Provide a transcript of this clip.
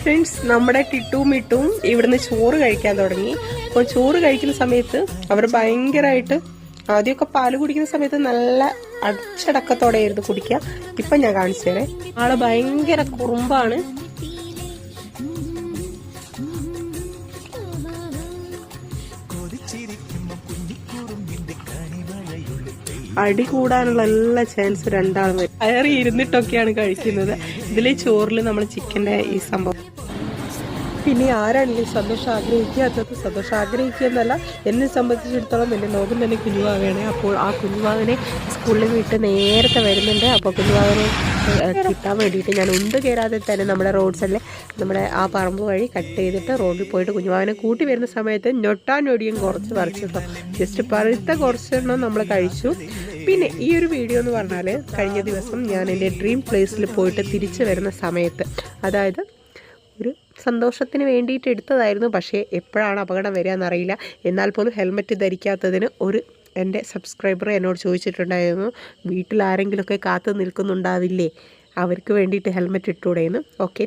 Friends, നമ്മുടെ ടിട്ടും മിട്ടും ഇവിടുന്ന് ചോറ് കഴിക്കാൻ തുടങ്ങി. അപ്പോൾ ചോറ് കഴിക്കുന്ന സമയത്ത് അവർ ഭയങ്കരമായിട്ട് ആദ്യമൊക്കെ പാല് കുടിക്കുന്ന സമയത്ത് നല്ല അടച്ചടക്കത്തോടെ ആയിരുന്നു കുടിക്കുക. ഇപ്പം ഞാൻ കാണിച്ചു തരാം. ആള് ഭയങ്കര കുറുമ്പാണ്. അടി കൂടാനുള്ള എല്ലാ ചാൻസും രണ്ടാളും കയറി ഇരുന്നിട്ടൊക്കെയാണ് കഴിക്കുന്നത്. ഇതിലെ ചോറിൽ നമ്മൾ ചിക്കൻ്റെ ഈ സംഭവം. പിന്നെ ആരാണെങ്കിലും സന്തോഷം ആഗ്രഹിക്കാത്തത്. സന്തോഷം ആഗ്രഹിക്കുക എന്നല്ല, എന്നെ സംബന്ധിച്ചിടത്തോളം എൻ്റെ ലോകം തന്നെ കുഞ്ഞുവാവയാണ്. അപ്പോൾ ആ കുഞ്ഞുവാവനെ സ്കൂളിൽ വിട്ട് നേരത്തെ വരുന്നുണ്ട്. അപ്പോൾ കുഞ്ഞുവാവനെ കിട്ടാൻ വേണ്ടിയിട്ട് ഞാൻ ഉണ്ട് കയറാതെ തന്നെ നമ്മുടെ റോഡ് സൈഡിൽ നമ്മുടെ ആ പറമ്പ് വഴി കട്ട് ചെയ്തിട്ട് റോഡിൽ പോയിട്ട് കുഞ്ഞുവാവനെ കൂട്ടി വരുന്ന സമയത്ത് ഞൊട്ടാനൊടിയും കുറച്ച് പറിച്ചിട്ടോ. ജസ്റ്റ് പഴുത്ത കുറച്ചെണ്ണം നമ്മൾ കഴിച്ചു. പിന്നെ ഈ ഒരു വീഡിയോ എന്ന് പറഞ്ഞാൽ കഴിഞ്ഞ ദിവസം ഞാൻ എൻ്റെ ഡ്രീം പ്ലേസിൽ പോയിട്ട് തിരിച്ചു വരുന്ന സമയത്ത്, അതായത് ഒരു സന്തോഷത്തിന് വേണ്ടിയിട്ട് എടുത്തതായിരുന്നു. പക്ഷേ എപ്പോഴാണ് അപകടം വരിക എന്നറിയില്ല. എന്നാൽ പോലും ഹെൽമെറ്റ് ധരിക്കാത്തതിന് എൻ്റെ സബ്സ്ക്രൈബർ എന്നോട് ചോദിച്ചിട്ടുണ്ടായിരുന്നു, വീട്ടിൽ ആരെങ്കിലുമൊക്കെ കാത്തു നിൽക്കുന്നുണ്ടാവില്ലേ, അവർക്ക് വേണ്ടിയിട്ട് ഹെൽമെറ്റ് ഇട്ടുകൂടെയെന്ന്. ഓക്കെ,